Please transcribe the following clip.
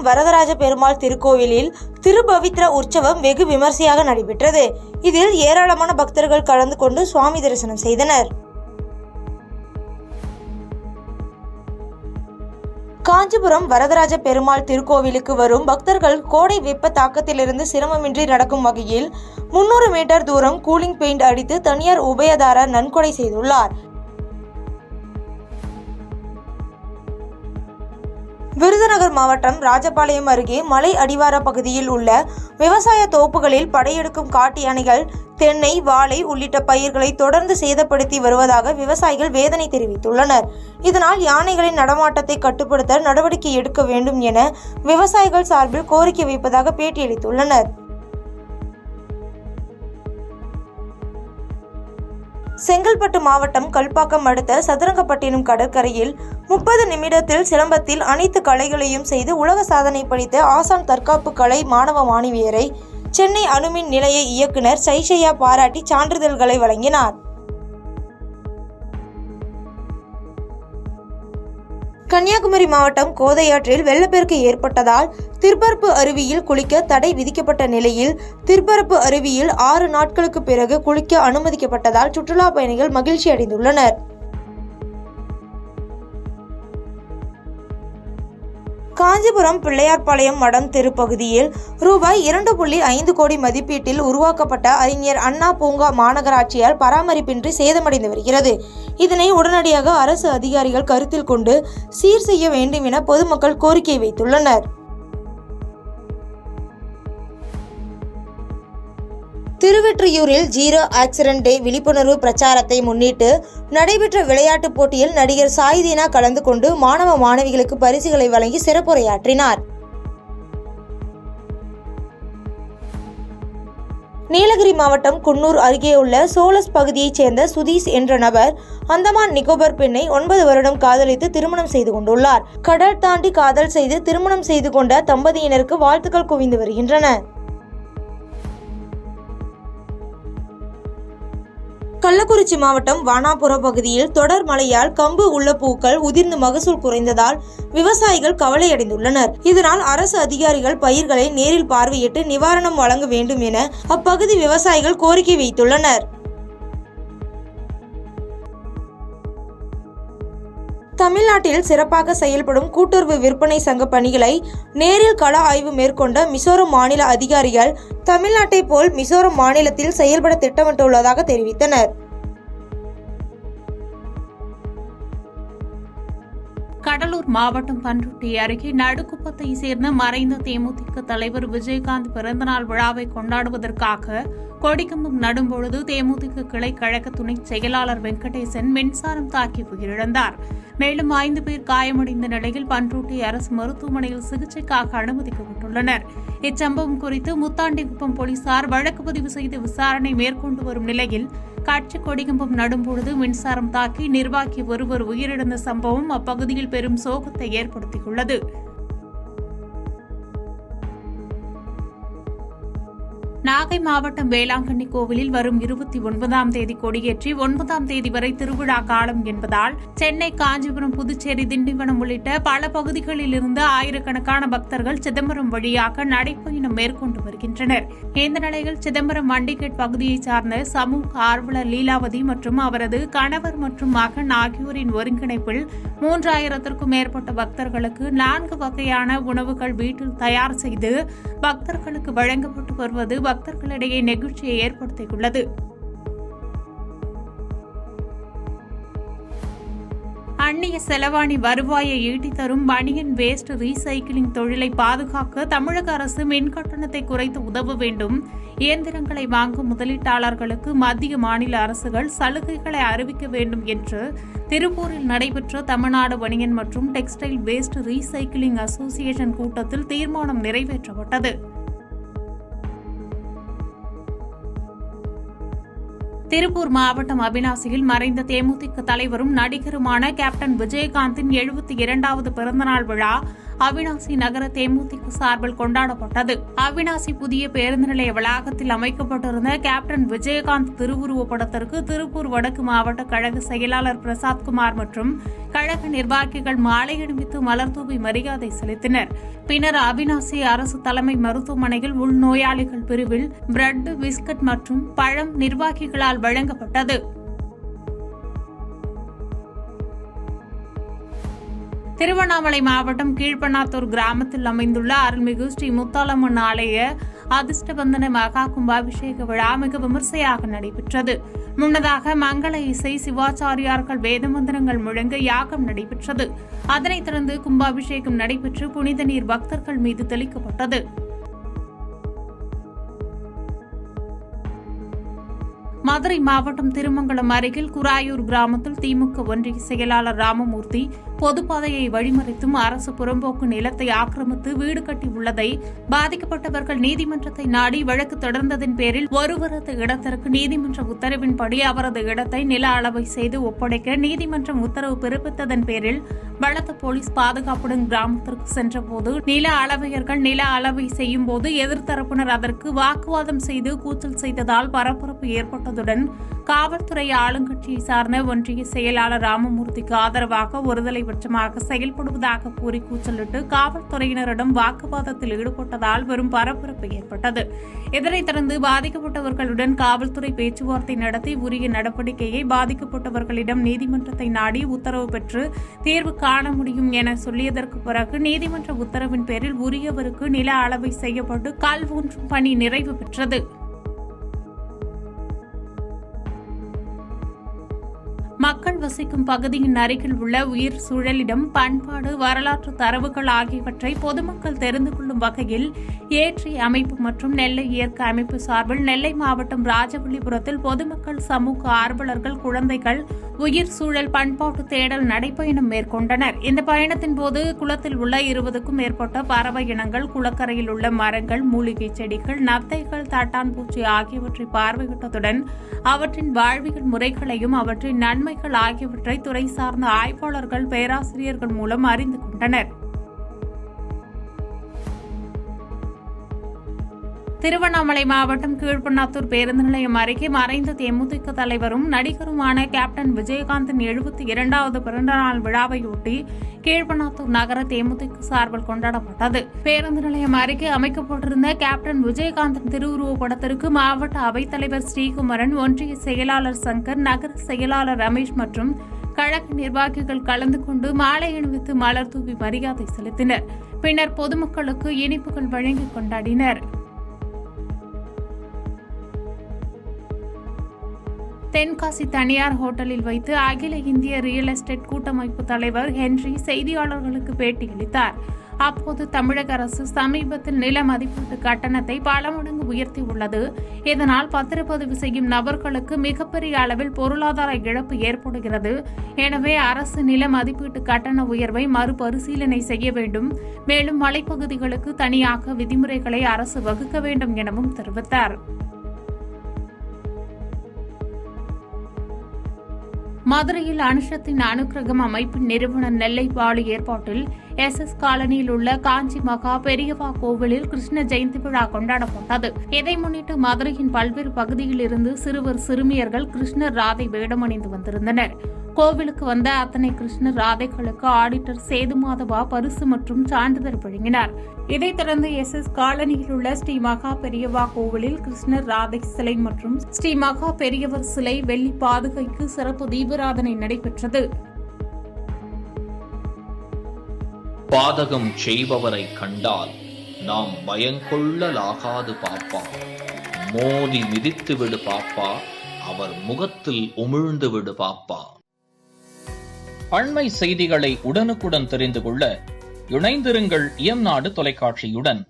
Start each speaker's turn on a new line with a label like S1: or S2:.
S1: காஞ்சிபுரம் வரதராஜ பெருமாள் திருக்கோவிலில் திருபவித்ர உற்சவம் வெகு விமர்சையாக நடைபெற்றது. இதில் ஏராளமான பக்தர்கள் கலந்து கொண்டு சுவாமி தரிசனம் செய்தனர். காஞ்சிபுரம் வரதராஜ பெருமாள் திருக்கோவிலுக்கு வரும் பக்தர்கள் கோடை வெப்ப தாக்கத்திலிருந்து சிரமமின்றி நடக்கும் வகையில் 300 மீட்டர் தூரம் கூலிங் பெயிண்ட் அடித்து தனியார் உபயதாரர் நன்கொடை செய்துள்ளார். விருதுநகர் மாவட்டம் ராஜபாளையம் அருகே மலை அடிவார பகுதியில் உள்ள விவசாய தோப்புகளில் படையெடுக்கும் காட்டு யானைகள் தென்னை, வாழை உள்ளிட்ட பயிர்களை தொடர்ந்து சேதப்படுத்தி வருவதாக விவசாயிகள் வேதனை தெரிவித்துள்ளனர். இதனால் யானைகளின் நடமாட்டத்தை கட்டுப்படுத்த நடவடிக்கை எடுக்க வேண்டும் என விவசாயிகள் சார்பில் கோரிக்கை வைப்பதாக பேட்டியளித்துள்ளனர். செங்கல்பட்டு மாவட்டம் கல்பாக்கம் அடுத்த சதுரங்கப்பட்டினம் கடற்கரையில் 30 நிமிடத்தில் சிலம்பத்தில் அனைத்து கலைகளையும் செய்து உலக சாதனை படைத்த ஆசான் தற்காப்பு கலை மாணவ மாணவியரை சென்னை அணுமின் நிலைய இயக்குனர் சைஷையா பாராட்டி சான்றிதழ்களை வழங்கினார். கன்னியாகுமரி மாவட்டம் கோதையாற்றில் வெள்ளப்பெருக்கு ஏற்பட்டதால் திற்பரப்பு அருவியில் குளிக்க தடை விதிக்கப்பட்ட நிலையில் திற்பரப்பு அருவியில் 6 நாட்களுக்கு பிறகு குளிக்க அனுமதிக்கப்பட்டதால் சுற்றுலா பயணிகள் மகிழ்ச்சி அடைந்துள்ளனர். காஞ்சிபுரம் பிள்ளையார்பாளையம் மடம் தெரு பகுதியில் ரூபாய் 2.5 கோடி மதிப்பீட்டில் உருவாக்கப்பட்ட அறிஞர் அண்ணா பூங்கா மாநகராட்சியால் பராமரிப்பின்றி சேதமடைந்து வருகிறது. இதனை உடனடியாக அரசு அதிகாரிகள் கருத்தில் கொண்டு சீர் செய்ய வேண்டும் என பொதுமக்கள் கோரிக்கை வைத்துள்ளனர். திருவெற்றியூரில் ஜீரோ ஆக்சிடென்ட் டே விழிப்புணர்வு பிரச்சாரத்தை முன்னிட்டு நடைபெற்ற விளையாட்டுப் போட்டியில் நடிகர் சாய்தீனா கலந்து கொண்டு மாணவ மாணவிகளுக்கு பரிசுகளை வழங்கி சிறப்புரையாற்றினார். நீலகிரி மாவட்டம் குன்னூர் அருகே உள்ள சோலஸ் பகுதியைச் சேர்ந்த சுதீஷ் என்ற நபர் அந்தமான் நிக்கோபர் பெண்ணை 9 வருடம் காதலித்து திருமணம் செய்து கொண்டுள்ளார். கடல் தாண்டி காதல் செய்து திருமணம் செய்து கொண்ட தம்பதியினருக்கு வாழ்த்துக்கள் குவிந்து வருகின்றன. கள்ளக்குறிச்சி மாவட்டம் வானாபுர பகுதியில் தொடர் மழையால் கம்பு உள்ள பூக்கள் உதிர்ந்து மகசூல் குறைந்ததால் விவசாயிகள் கவலையடைந்துள்ளனர். இதனால் அரசு அதிகாரிகள் பயிர்களை நேரில் பார்வையிட்டு நிவாரணம் வழங்க வேண்டும் என அப்பகுதி விவசாயிகள் கோரிக்கை வைத்துள்ளனர். தமிழ்நாட்டில் சிறப்பாக செயல்படும் கூட்டுறவு விற்பனை சங்க பணிகளை நேரில் கள ஆய்வு மேற்கொண்ட மிசோரம் மாநில அதிகாரிகள் தமிழ்நாட்டை போல் மிசோரம் மாநிலத்தில் செயல்பட திட்டமிட்டுள்ளதாக தெரிவித்தனர்.
S2: கடலூர் மாவட்டம் பண்ருட்டி அருகே நடுக்குப்பத்தை சேர்ந்த மறைந்த தேமுதிக தலைவர் விஜயகாந்த் பிறந்தநாள் விழாவை கொண்டாடுவதற்காக கொடிக்கம்பம் நடும்பொழுது தேமுதிக கிளை கழக துணை செயலாளர் வெங்கடேசன் மின்சாரம் தாக்கி உயிரிழந்தார். மேலும் 5 பேர் காயமடைந்த நிலையில் பண்ருட்டி அரசு மருத்துவமனையில் சிகிச்சைக்காக அனுமதிக்கப்பட்டுள்ளனர். இச்சம்பவம் குறித்து முத்தாண்டிக்குப்பம் போலீசார் வழக்கு பதிவு செய்து விசாரணை மேற்கொண்டு வரும் நிலையில் காட்சி கொடிக்கம்பம் நடும்பொழுது மின்சாரம் தாக்கி நிர்வாகி ஒருவர் உயிரிழந்த சம்பவம் அப்பகுதியில் பெரும் சோகத்தை ஏற்படுத்தியுள்ளது. நாகை மாவட்டம் வேளாங்கண்ணி கோவிலில் வரும் 29ஆம் தேதி கொடியேற்றி 9ஆம் தேதி வரை திருவிழா காலம் என்பதால் சென்னை, காஞ்சிபுரம், புதுச்சேரி, திண்டிவனம் உள்ளிட்ட பல பகுதிகளில் இருந்து ஆயிரக்கணக்கான பக்தர்கள் சிதம்பரம் வழியாக நடைப்பயணம் மேற்கொண்டு வருகின்றனர். இந்த நிலையில் சிதம்பரம் மண்டிகேட் பகுதியைச் சார்ந்த சமூக ஆர்வலர் லீலாவதி மற்றும் அவரது கணவர் மற்றும் மகன் ஆகியோரின் ஒருங்கிணைப்பில் 3000த்திற்கும் மேற்பட்ட பக்தர்களுக்கு 4 வகையான உணவுகள் வீட்டில் தயார் செய்து பக்தர்களுக்கு வழங்கப்பட்டு வருவது பக்தர்களிடையே நெகிழ்ச்சியை ஏற்படுத்தியுள்ளது. அந்நிய செலவாணி வருவாயை ஈட்டித் தரும் பனியன் வேஸ்ட் ரீசைக்கிளிங் தொழிலை பாதுகாக்க தமிழக அரசு மின் கட்டணத்தை குறைத்து உதவ வேண்டும். இயந்திரங்களை வாங்கும் முதலீட்டாளர்களுக்கு மத்திய, மாநில அரசுகள் சலுகைகளை அறிவிக்க வேண்டும் என்று திருப்பூரில் நடைபெற்ற தமிழ்நாடு பனியன் மற்றும் டெக்ஸ்டைல் வேஸ்ட் ரீசைக்கிளிங் அசோசியேஷன் கூட்டத்தில் தீர்மானம் நிறைவேற்றப்பட்டது. திருப்பூர் மாவட்டம் அவிநாசியில் மறைந்த தேமுதிக தலைவரும் நடிகருமான கேப்டன் விஜயகாந்தின் 72வது பிறந்தநாள் விழா அவிநாசி நகர தேமுதிக சார்பில் கொண்டாடப்பட்டது. அவிநாசி புதிய பேருந்து நிலைய வளாகத்தில் அமைக்கப்பட்டிருந்த கேப்டன் விஜயகாந்த் திருவுருவ படத்திற்கு திருப்பூர் வடக்கு மாவட்ட கழக செயலாளர் பிரசாத்குமார் மற்றும் கழக நிர்வாகிகள் மாலை அணிவித்து மலர்தூவி மரியாதை செலுத்தினர். பின்னர் அவிநாசி அரசு தலைமை மருத்துவமனையில் உள்நோயாளிகள் பிரிவில் பிரெட், பிஸ்கட் மற்றும் பழம் நிர்வாகிகளால் வழங்கப்பட்டது. திருவண்ணாமலை மாவட்டம் கீழ்பண்ணாத்தூர் கிராமத்தில் அமைந்துள்ள அருள்மிகு ஸ்ரீ முத்தாலம்மன் ஆலய அதிர்ஷ்டபந்தன மகா கும்பாபிஷேக விழா மிக விமர்சையாக நடைபெற்றது. முன்னதாக மங்கள இசை, சிவாச்சாரியார்கள் வேதமந்திரங்கள் முழங்க யாகம் நடைபெற்றது. அதனைத் தொடர்ந்து கும்பாபிஷேகம் நடைபெற்று புனித நீர் பக்தர்கள் மீது தெளிக்கப்பட்டது. மதுரை மாவட்டம் திருமங்கலம் அருகில் குராயூர் கிராமத்தில் திமுக ஒன்றிய செயலாளர் ராமமூர்த்தி பொதுப்பாதையை வழிமறித்தும் அரசு புறம்போக்கு நிலத்தை ஆக்கிரமித்து வீடு கட்டியுள்ளதை பாதிக்கப்பட்டவர்கள் நீதிமன்றத்தை நாடி வழக்கு தொடர்ந்ததன் பேரில் ஒருவரது இடத்திற்கு நீதிமன்ற உத்தரவின்படி அவரது இடத்தை நில அளவை செய்து ஒப்படைக்க நீதிமன்றம் உத்தரவு பிறப்பித்ததன் பேரில் பலத்த போலீஸ் பாதுகாப்புடன் கிராமத்திற்கு சென்றபோது நில அளவையர்கள் நில அளவை செய்யும் போது எதிர்த்தரப்பினர் அதற்கு வாக்குவாதம் செய்து கூச்சல் செய்ததால் பரபரப்பு ஏற்பட்டதுடன் காவல்துறை ஆளுங்கட்சியை சார்ந்த ஒன்றிய செயலாளர் ராமமூர்த்திக்கு ஆதரவாக ஒருதலை பட்சமாக செயல்படுவதாக கூறி கூச்சலிட்டு காவல்துறையினரிடம் வாக்குவாதத்தில் ஈடுபட்டதால் பெரும் பரபரப்பு ஏற்பட்டது. இதனைத் தொடர்ந்து பாதிக்கப்பட்டவர்களுடன் காவல்துறை பேச்சுவார்த்தை நடத்தி உரிய நடவடிக்கையை பாதிக்கப்பட்டவர்களிடம் நீதிமன்றத்தை நாடி உத்தரவு பெற்று தீர்வு காண முடியும் என சொல்லியதற்கு பிறகு நீதிமன்ற உத்தரவின் பேரில் உரியவருக்கு நில அளவை செய்யப்பட்டு கல் ஊன்றும் பணி நிறைவு பெற்றது. மக்கள் வசிக்கும் பகுதியின் அருகில் உள்ள உயிர் சூழலிடம், பண்பாடு, வரலாற்று தரவுகள் ஆகியவற்றை பொதுமக்கள் தெரிந்து கொள்ளும் வகையில் ஏற்றி அமைப்பு மற்றும் நெல்லை இயற்கை அமைப்பு சார்பில் நெல்லை மாவட்டம் ராஜவள்ளிபுரத்தில் பொதுமக்கள், சமூக ஆர்வலர்கள், குழந்தைகள் உயிர் சூழல் பண்பாட்டு தேடல் நடைப்பயணம் மேற்கொண்டனர். இந்த பயணத்தின் போது குளத்தில் உள்ள 20க்கும் மேற்பட்ட பறவை இனங்கள், குளக்கரையில் உள்ள மரங்கள், மூலிகை செடிகள், நத்தைகள், தட்டான்பூச்சி ஆகியவற்றை பார்வையிட்டதுடன் அவற்றின் வாழ்வியல் முறைகளையும் அவற்றின் நன்மைகள் ஆகியவற்றை துறை சார்ந்த ஆய்வாளர்கள், பேராசிரியர்கள் மூலம் அறிந்து கொண்டனர். திருவண்ணாமலை மாவட்டம் கீழ்பண்ணாத்தூர் பேருந்து நிலையம் அருகே மறைந்த தேமுதிக தலைவரும் நடிகருமான கேப்டன் விஜயகாந்தின் 72வது பிறந்தநாள் விழாவையொட்டி கீழ்பண்ணாத்தூர் நகர தேமுதிக சார்பில் கொண்டாடப்பட்டது. பேருந்து நிலையம் அருகே அமைக்கப்பட்டிருந்த கேப்டன் விஜயகாந்தின் திருவுருவ படத்திற்கு மாவட்ட அவைத்தலைவர் ஸ்ரீகுமரன், ஒன்றிய செயலாளர் சங்கர், நகர செயலாளர் ரமேஷ் மற்றும் கழக நிர்வாகிகள் கலந்து கொண்டு மாலை அணிவித்து மலர் தூவி மரியாதை செலுத்தினர். பின்னர் பொதுமக்களுக்கு இனிப்புகள் வழங்கி கொண்டாடினர். தென்காசி தனியார் ஹோட்டலில் வைத்து அகில இந்திய ரியல் எஸ்டேட் கூட்டமைப்பு தலைவர் ஹென்றி செய்தியாளர்களுக்கு பேட்டியளித்தார். அப்போது தமிழக அரசு சமீபத்தில் நில மதிப்பீட்டு கட்டணத்தை பல மடங்கு உயர்த்தியுள்ளது. இதனால் பத்திரப்பதிவு செய்யும் நபர்களுக்கு மிகப்பெரிய அளவில் பொருளாதார இழப்பு ஏற்படுகிறது. எனவே அரசு நில மதிப்பீட்டு கட்டண உயர்வை மறுபரிசீலனை செய்ய வேண்டும். மேலும் மலைப்பகுதிகளுக்கு தனியாக விதிமுறைகளை அரசு வகுக்க வேண்டும் எனவும் தெரிவித்தார். மதுரையில் அனுஷத்தின் அனுக்கிரகம் அமைப்பின் நிறுவனர் நெல்லை பாலு ஏற்பாட்டில் SS காலனியில் உள்ள காஞ்சி மகா பெரியவா கோவிலில் கிருஷ்ண ஜெயந்தி விழா கொண்டாடப்பட்டது. இதை முன்னிட்டு மதுரையின் பல்வேறு பகுதியில் இருந்து சிறுவர், சிறுமியர்கள் கிருஷ்ணர், ராதை வேடமணிந்து வந்திருந்தனர். கோவிலுக்கு வந்த அத்தனை கிருஷ்ணர், ராதைகளுக்கு ஆடிட்டர் சேதுமாதவா பரிசு மற்றும் சான்றிதழ் வழங்கினார். இதைத் தொடர்ந்து SS காலனியில் உள்ள ஸ்ரீ மகா பெரியவா கோவிலில் கிருஷ்ணர், ராதை சிலை மற்றும் ஸ்ரீ மகா பெரியவர் சிலை வெள்ளி பாதுகைக்கு சிறப்பு தீபாராதனை நடைபெற்றது.
S3: பாதகம் செய்பவரை கண்டால் நாம் பயங்கொள்ளலாகாது பாப்பா, மோதி மிதித்து விடு பாப்பா, அவர் முகத்தில் உமிழ்ந்து விடு பாப்பா. அண்மை செய்திகளை உடனுக்குடன் தெரிந்து கொள்ள இணைந்திருங்கள் இயம்நாடு தொலைக்காட்சியுடன்.